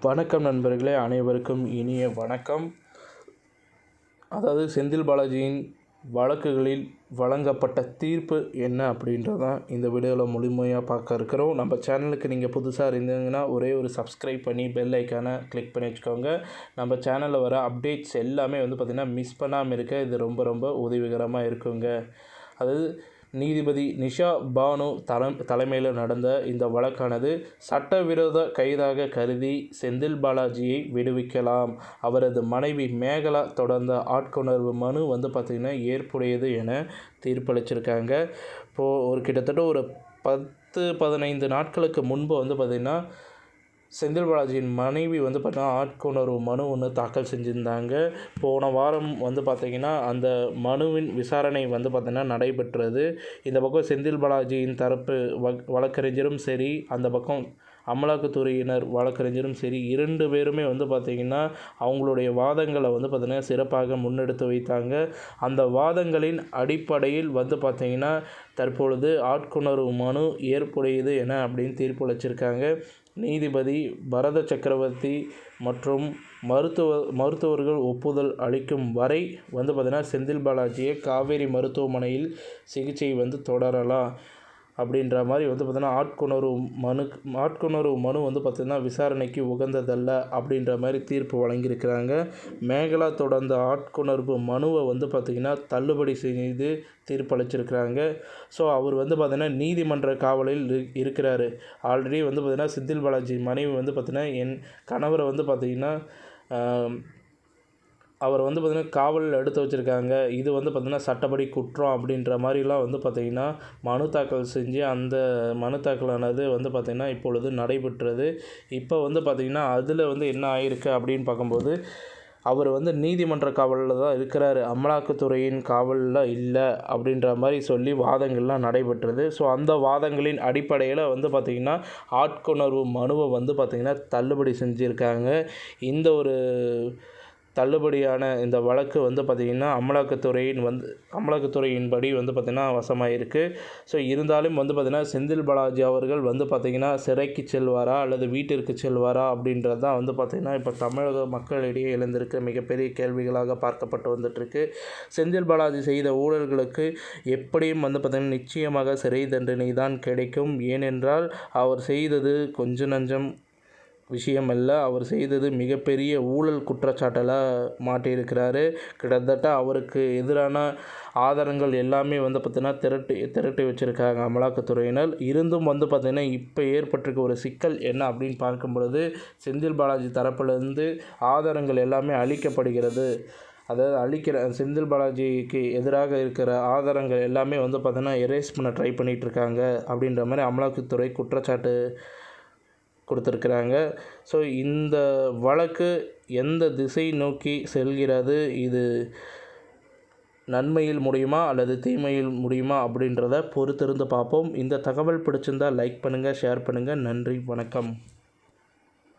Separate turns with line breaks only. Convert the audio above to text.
வணக்கம் நண்பர்களே, அனைவருக்கும் இனிய வணக்கம். அதாவது செந்தில் பாலாஜியின் வழக்குகளில் வழங்கப்பட்ட தீர்ப்பு என்ன அப்படின்றதான் இந்த வீடியோவில் முழுமையாக பார்க்க இருக்கிறோம். நம்ம சேனலுக்கு நீங்கள் புதுசாக இருந்தீங்கன்னா ஒரே ஒரு சப்ஸ்கிரைப் பண்ணி பெல் ஐக்கானை கிளிக் பண்ணி வச்சுக்கோங்க. நம்ம சேனலில் வர அப்டேட்ஸ் எல்லாமே பார்த்திங்கன்னா மிஸ் பண்ணாமல் இருக்க இது ரொம்ப உதவிகரமாக இருக்குங்க. அதாவது நீதிபதி நிஷா பானு தலைமையில் நடந்த இந்த வழக்கானது சட்டவிரோத கைதாக கருதி செந்தில் பாலாஜியை விடுவிக்கலாம், அவரது மனைவி மேகலா தொடர்ந்த ஆட்கொணர்வு மனு பார்த்திங்கன்னா ஏற்புடையது என தீர்ப்பளிச்சிருக்காங்க. இப்போது கிட்டத்தட்ட ஒரு 10-15 நாட்களுக்கு முன்பு பார்த்திங்கன்னா செந்தில் பாலாஜியின் மனைவி பார்த்தீங்கன்னா ஆட்கொணர்வு மனு ஒன்று தாக்கல் செஞ்சுருந்தாங்க. போன வாரம் பார்த்திங்கன்னா அந்த மனுவின் விசாரணை பார்த்திங்கன்னா நடைபெற்றது. இந்த பக்கம் செந்தில் பாலாஜியின் தரப்பு வழக்கறிஞரும் சரி, அந்த பக்கம் அமலாக்கத்துறையினர் வழக்கறிஞரும் சரி, 2 பேருமே பார்த்திங்கன்னா அவங்களுடைய வாதங்களை பார்த்திங்கன்னா சிறப்பாக முன்னெடுத்து வைத்தாங்க. அந்த வாதங்களின் அடிப்படையில் பார்த்திங்கன்னா தற்பொழுது ஆட்கொணர்வு மனு ஏற்புடையது என அப்படின்னு தீர்ப்பளிச்சிருக்காங்க. நீதிபதி பரத சக்கரவர்த்தி மற்றும் மருத்துவர்கள் ஒப்புதல் அளிக்கும் வரை பார்த்திங்கன்னா செந்தில் பாலாஜியை காவேரி மருத்துவமனையில் சிகிச்சை தொடரலாம் அப்படின்ற மாதிரி பார்த்திங்கன்னா ஆட்கொணர்வு மனு பார்த்திங்கன்னா விசாரணைக்கு உகந்ததல்ல அப்படின்ற மாதிரி தீர்ப்பு வழங்கியிருக்கிறாங்க. மேகலா தொடர்ந்த ஆட்கொணர்வு மனுவை பார்த்திங்கன்னா தள்ளுபடி செய்து தீர்ப்பளிச்சிருக்கிறாங்க. ஸோ அவர் பார்த்திங்கன்னா நீதிமன்ற காவலில் இருக்கிறாரு. ஆல்ரெடி பார்த்திங்கன்னா செந்தில் பாலாஜி மனைவி பார்த்திங்கன்னா என் கணவரை பார்த்திங்கன்னா அவர் பார்த்திங்கன்னா காவலில் எடுத்து வச்சுருக்காங்க, இது பார்த்திங்கன்னா சட்டப்படி குற்றம் அப்படின்ற மாதிரிலாம் பார்த்திங்கன்னா மனு தாக்கல் செஞ்சு அந்த மனு தாக்கலானது பார்த்திங்கன்னா இப்பொழுது நடைபெற்றது. இப்போ பார்த்திங்கன்னா அதில் என்ன ஆகிருக்கு அப்படின்னு பார்க்கும்போது அவர் நீதிமன்ற காவலில் தான் இருக்கிறாரு, அமலாக்கத்துறையின் காவலில் இல்லை அப்படின்ற மாதிரி சொல்லி வாதங்கள்லாம் நடைபெற்றது. ஸோ அந்த வாதங்களின் அடிப்படையில் பார்த்திங்கன்னா ஆட்கொணர்வு மனுவை பார்த்திங்கன்னா தள்ளுபடி செஞ்சுருக்காங்க. இந்த ஒரு தள்ளுபடியான இந்த வழக்கு பார்த்திங்கன்னா அமலாக்கத்துறையின்படி பார்த்திங்கன்னா வசமாயிருக்கு. ஸோ இருந்தாலும் பார்த்திங்கன்னா செந்தில் பாலாஜி அவர்கள் பார்த்திங்கன்னா சிறைக்கு செல்வாரா அல்லது வீட்டிற்கு செல்வாரா அப்படின்றது தான் பார்த்திங்கன்னா இப்போ தமிழக மக்களிடையே எழுந்திருக்க மிகப்பெரிய கேள்விகளாக பார்க்கப்பட்டு வந்துட்டுருக்கு. செந்தில் பாலாஜி செய்த ஊழல்களுக்கு எப்படியும் பார்த்திங்கன்னா நிச்சயமாக சிறை தண்டனை தான் கிடைக்கும். ஏனென்றால் அவர் செய்தது கொஞ்சம் நஞ்சம் விஷயம் அல்ல, அவர் செய்தது மிகப்பெரிய ஊழல் குற்றச்சாட்டில் மாட்டியிருக்கிறாரு. கிட்டத்தட்ட அவருக்கு எதிரான ஆதாரங்கள் எல்லாமே பார்த்திங்கன்னா திரட்டி வச்சுருக்காங்க அமலாக்கத்துறையினர். இருந்தும் பார்த்திங்கன்னா இப்போ ஏற்பட்டிருக்க ஒரு சிக்கல் என்ன அப்படின்னு பார்க்கும் பொழுது செந்தில் பாலாஜி தரப்பிலிருந்து ஆதாரங்கள் எல்லாமே அளிக்கப்படுகிறது. அதாவது செந்தில் பாலாஜிக்கு எதிராக இருக்கிற ஆதாரங்கள் எல்லாமே பார்த்திங்கன்னா எரேஸ் பண்ண ட்ரை பண்ணிகிட்ருக்காங்க அப்படின்ற மாதிரி அமலாக்கத்துறை குற்றச்சாட்டு கொடுத்துருக்குறாங்க. ஸோ இந்த வழக்கு எந்த திசை நோக்கி செல்கிறது, இது நன்மையில் முடியுமா அல்லது தீமையில் முடியுமா அப்படின்றத பொறுத்திருந்து பார்ப்போம். இந்த தகவல் பிடிச்சிருந்தால் லைக் பண்ணுங்கள், ஷேர் பண்ணுங்கள். நன்றி, வணக்கம்.